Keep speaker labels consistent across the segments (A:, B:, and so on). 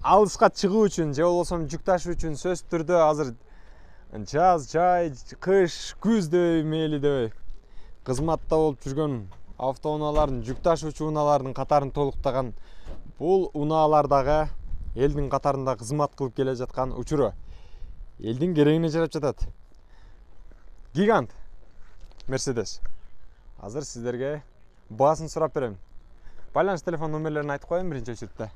A: алыска чыгуу үчүн же болбосо жүк ташуу үчүн сөзсүз түрдө азыр жаз, жай, кыш, күз дебей, мейли дебей кызматта болуп жүргөн автоунаалардын, жүк ташуучу унаалардын катарын толуктаган бул унаалар дагы элдин катарында кызмат кылып келе жаткан учуру. Элдин керегине жарап жатат. Гигант Мерседес. Азыр сиздерге баасын сурап берем. Байланыш телефон номерлерин айтып коеюн биринчи очередте.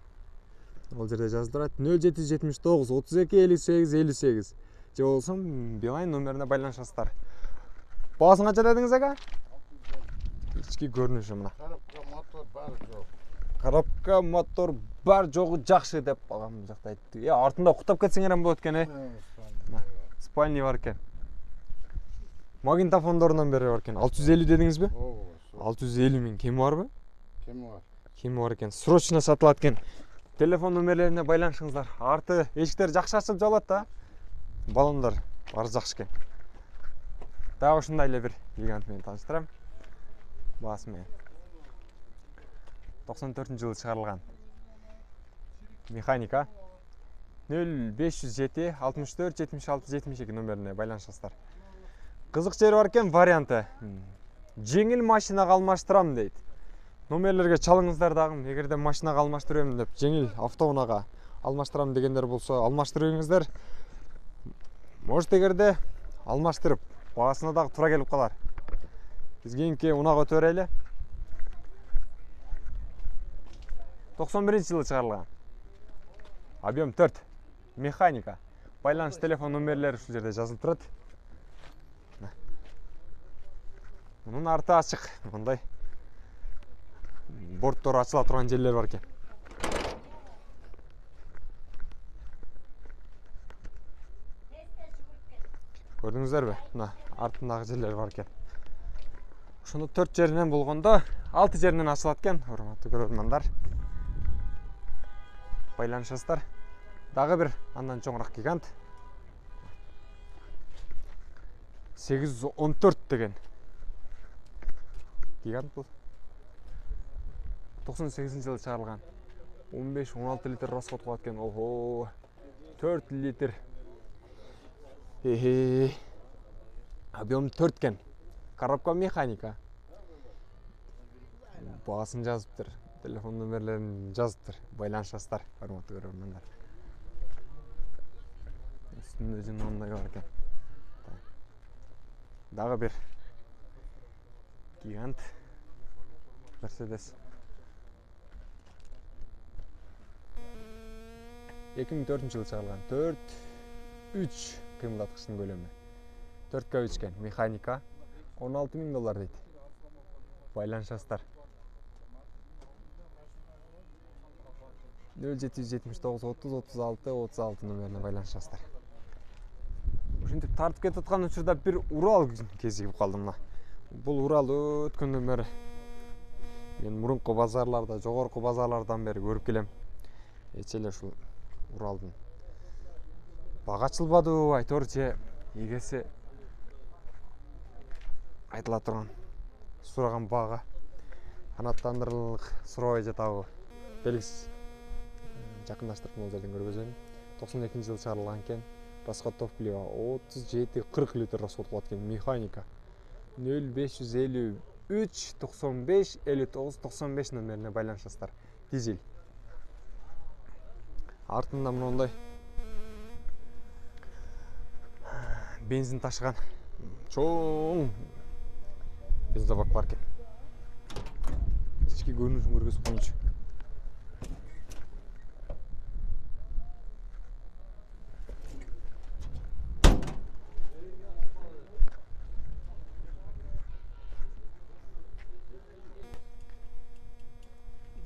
A: Ол жерде жазып турат 0779 32 58 58 же болбосо Билайн номерине байланышасыздар. Баасын канча дедиңиз ага? Ички көрүнүшү мына. Коробка мотор бар жогу жакшы деп багам бул жакта айтты. Артында уктап кетсеңер эм болот экен, спальня бар экен. Магнитофондорунан бери бар экен. 650 дедиңизби? 650 миң кеми барбы? Кеми бар экен. Срочно сатылат экен. Телефон номерлерине байланышыңыздар. Арты эшиктер жакшы ачылып жабылат да. Баллондар бары жакшы экен. Дагы ушундай эле бир гигант менен тааныштырам. Баасы менен. 94-жылы чыгарылган. Механика 0507 64 76 72 номерине байланышасыздар. Кызык жери бар экен варианты. Жеңил машинага алмаштырам дейт. Номерлерге чалыңыздар дагы, эгерде машинага алмаштырам деп, жеңил автоунага алмаштырам дегендер болсо, алмаштырыңыздар. Может эгерде алмаштырып, баасына дагы туура келип калар. Биз кийинки унага өтө берели. 91-жылы чыгарылган. Объем 4. Механика. Байланыш телефон номерлери ушул жерде жазылып турат. Мунун арты ачык, мындай борттор ачыла турган жерлер бар экен. Көрдүңүздөрбү? Мына артындагы жерлер бар экен. Ошону 4 жеринен болгондо 6 жеринен ачылат экен, урматтуу көрөрмандар. Байланышасыздар. Дагы бир андан чоңураак гигант. 814 деген. Гигант бул. 98-жылы чыгарылган. 15-16 литр расход кылат экен. Ого. 4 литр. Объем 4 экен. Коробка механика. Баасын жазыптыр. Телефон номерлерин жазыптыр. Байланышасыздар, урматтуу көрөрмандар. Үстүндө жинондай бар экен. Дагы бир гигант Мерседес. 2004-жылы чыгарылган. 4-3 кыймылдаткычтын көлөмү. 4К3 экен. Механика 16 000 доллар дейт. Байланышасыздар. 0779 30 36 36 номерине байланышасыздар. Ушинтип тартып кетип аткан учурда бир Урал кезигип калды мына. Бул Урал өткөндөн бери мен мурунку базарларда, жогорку базарлардан бери көрүп келем. Эч эле ушул Уралдын бага ачылбадыбы айтор же эгеси айтыла турган сураган бага канаттандырылык сурабай жатабы белгисиз. Жакындаштырып бул жерден көргөзөйүн. 92-жылы чыгарылган экен. Расход топлива 37-40 литр расход кылат экен. Механика 0553 95 59 95 номерине байланышасыздар. Дизель. Артында мындай бензин ташыган чоң бензобак бар экен. Ички көрүнүшүн көргөзүп коюнчу.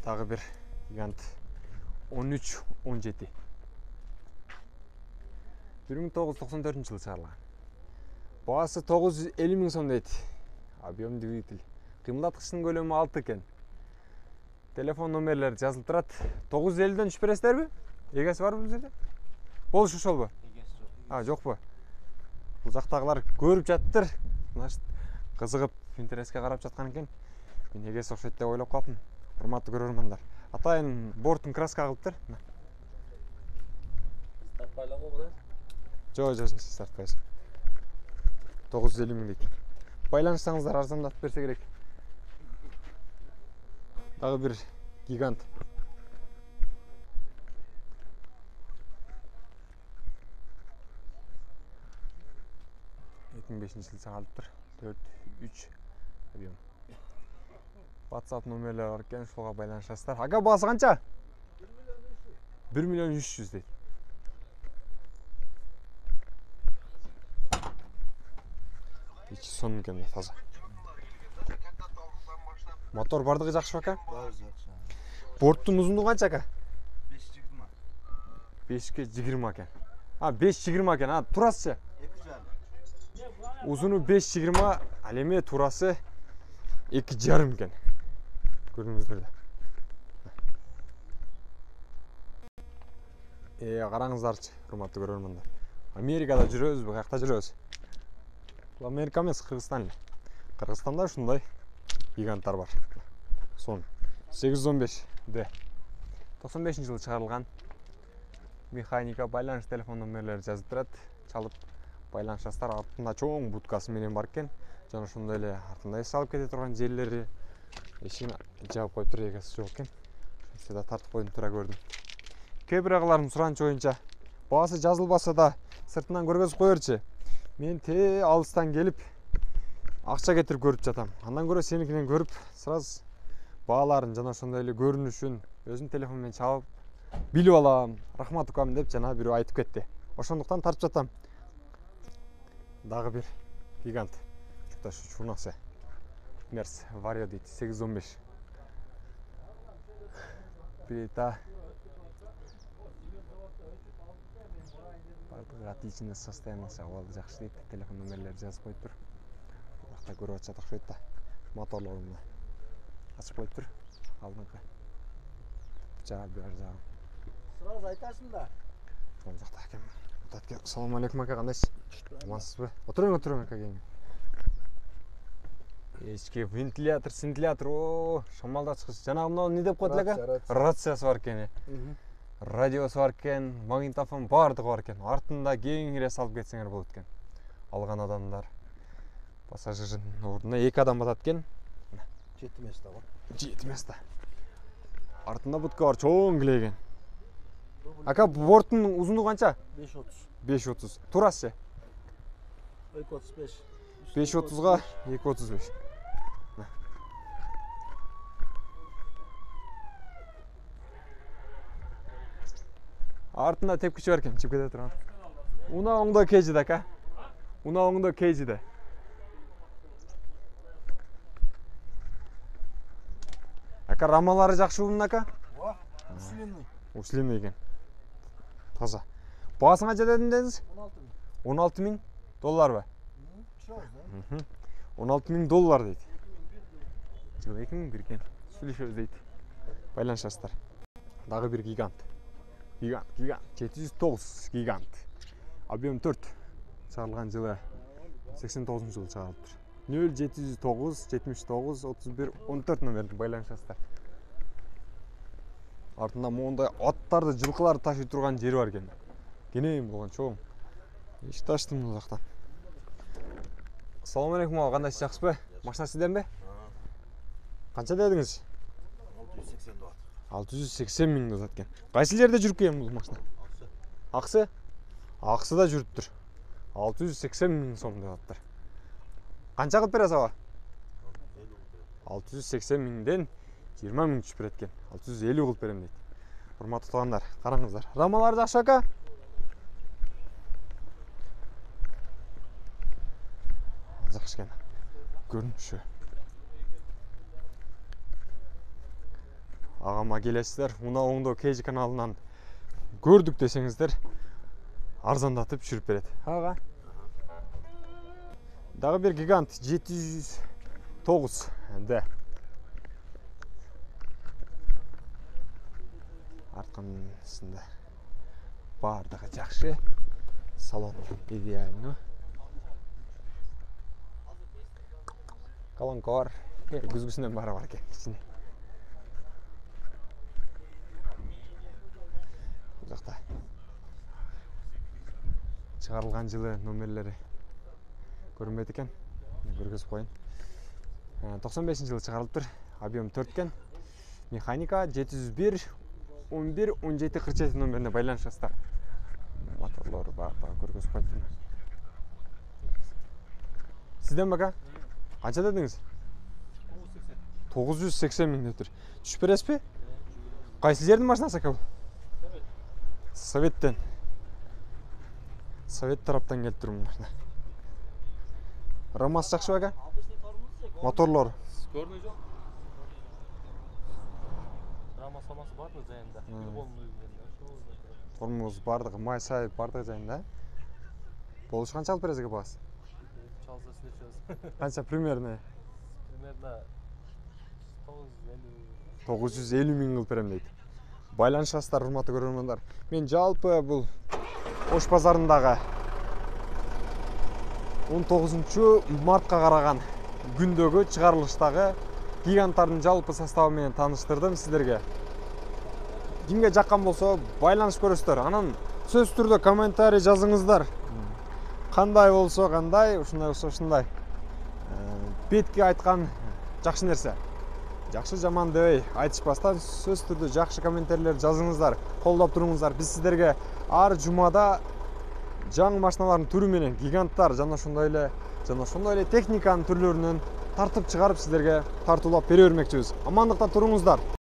A: Дагы бир гигант 13-17. 1994-жылы чыгарылган. Баасы 950 000 сом дейт. Объем двигатель. Кыймылдаткычтын көлөмү 6 экен. Телефон номерлери жазылып турат. 950ден түшүп бересиздерби? Эгеси барбы бул жерде? Болуш ошолбу? Эгеси жок. Жокпу? Бул жактагылар көрүп жатыптыр. Кызыгып, интернетке карап жаткан экен. Мен эгеси окшойт деп ойлоп калдым. Урматтуу көрөрмандар. Атайын бортун краска кылыптыр. Жо, тартпайсың. 950 мың дейді. Байланышсаңыздар арзандатып берсе керек. Дағы бір гигант. 2005 жыл сағалып тұр. 4-3 объем. WhatsApp номерлері бар екен, шоға байланышасыздар. Аға, бағасы қанша? 1 миллион 300 дейді. İçi son ekan таза. Мотор бардығы жақсы ака?
B: Бар жақсы.
A: Борттың ұзындығы қанша ака?
B: 5-20.
A: 5-20 екен. 5-20 екен. Турасы?
B: 2,5.
A: Uzunu 5-20, әлеме турасы 2,5 екен. Көрдіңіздер де. Қараңыздаршы, құрметті көрермендер. Америкада жүрөбүз, бұл жақта жүрөбүз. Бұл Америка емес, Қырғызстан. Қырғызстанда шундай гиганттар бар. Сон 815D. 95 жылы шығарылған. Механика, байланыш телефон номерлері жазып тұрады. Чалып байланышастар, артында чоң будкасы менен бар екен. Жана шундай эле артында салып кете турган жерлери эшигин жаап коюп туруп эгеси жок экен. Ошондо тартып койдум, тура көрдүм. Кейбир агалардын суранычы боюнча баасы жазылбаса да сыртынан көргөзүп коерчи. Мен алыстан келип акча кетирип көрүп жатам. Андан көрө сеникинен көрүп, сразу бааларын жана ошондой эле көрүнүшүн өзүм телефон менен чалып билип алам. Рахмат укам деп жана бирөө айтып кетти. Ошондуктан тартып жатам. Дагы бир гигант. Шунасы. Мерс Vario дейт, 815. Плита. Отличное состояние, алды жакшы дейт. Телефон номерлери жазып коюп тур. Бакта көрүп атышат окшойт да. Моторлорун ачып коюп тур. Алдыңкы. Жаап бер жагы.
B: Сразу айтасың да.
A: Сол жакта экен. Ассаламу алейкум ака, кандайсыз? Амансызбы? Отуруң ака кеңе. Эчки вентилятор, синтилятор, шамалдаткыч. Жана мына эмне деп коет эле? Рациясы бар экен. Радиосы бар экен, магнитофон бардыгы бар экен. Артында кеңире салып кетсеңер болот экен. Алган адамдар пассажирдин ордуна 2 адам батат экен.
B: 7 места бар.
A: 7 места. Артында будка бар, чоң килеген. Ака, борттун узундугу канча?
B: 5,30.
A: 5,30. Турасы?
B: 2,35.
A: 5,30га 2,35. Артында тепкичи бар экен, чип кете турган. Уна оңдо кейжиде ака. Уна оңдо кейжиде. Ака, рамалары жакшыбы ака?
B: Усиленный.
A: Усиленный экен. Таза. Баасын канча дедиңиз? 16 000 долларбы? 16 000 доллар дейт. Жыл 2 000 бир экен. Сүйлөшөбүз дейт. Байланышасыздар. Дагы бир гигант. Гигант. 709 гигант. Объем 4. Чыгарылган жылы 89 жылы чыгарылыптыр. 0709 79 31 14 номердин байланышасыздар. Артында мондай аттарды, жылкыларды ташый турган жери бар экен. Кенен болгон чоң. Иш таштым бул жактан. Ассаламу алейкум, кандайсыз, жакшысызбы? Машина сизденби? Канча дедиңиз?
B: 680 доллар.
A: 680 000 досат экен. Кайсы жерде жүрүп келген бул машина? Аксы? Аксыда жүрүптүр. 680 000 сом деп атыптыр. Канча кылып бересиз аба? 680 000ден 20 000 түшүп берет экен. 650 кылып берем дейт. Урматтуу туугандар, караңыздар. Рамалар жакшы ака? Жакшы экен. Көрүнүшү. Агама келесиздер, мына оңдо KG каналынан көрдүк десеңиздер, арзандатып жүрүп берет. Ага. Дагы бир гигант 709D. Артканысында бардыгы жакшы. Салон идеально. Колонка бар. Күзгүсүнөн бары бар экен ичинде. Жакта чыгарылган жылы номерлери көрүнбөйт экен. Көргөзүп коеюн. 95-жылы чыгарылыптыр. Объем 4 экен. Механика 701 11 17 47 номерине байланышасыздар. Моторлор бардыгы көргөзүп коюптун. Сизден бака? Канча дедиңиз? 980 миң деп тур. Түшүп бересизби? Кайсы жердин машинасы экен бул? Советтен. Совет тараптан келип тур бул машина. Ромас жакшы бака? Моторлор.
C: Көрүнү жок. Драма самасы бардыгы жайында.
A: Формуз бардыгы, май сай бардыгы жайында. Болуш канча алып бересиз багасы?
C: Чалса сүйлөшөбүз.
A: Канча примерно?
C: Примерно
A: 950 миң кылып берем дейт. Байланышасыздар, урматтуу көрөрмандар. Мен жалпы бул Ош базарындагы 19-мартка караган күндөгү чыгарылыштагы гиганттардын жалпы составы менен тааныштырдым сиздерге. Кимге жаккан болсо байланышып көрөсүздөр. Анан сөз түрдө комментарий жазыңыздар. Кандай болсо кандай, ушундай болсо ушундай. Бетке айткан жакшы нерсе. Жакшы жаман дебей айтышпастан сөз түрдө жакшы комментарийлер жазыңыздар, колдоп туруңуздар. Биз сиздерге ар жумада жаңы машиналардын түрү менен гиганттар жана ошондой эле техниканын түрлөрүнөн тартып чыгарып сиздерге тартуулап бере бермекчибиз. Амандыкта туруңуздар.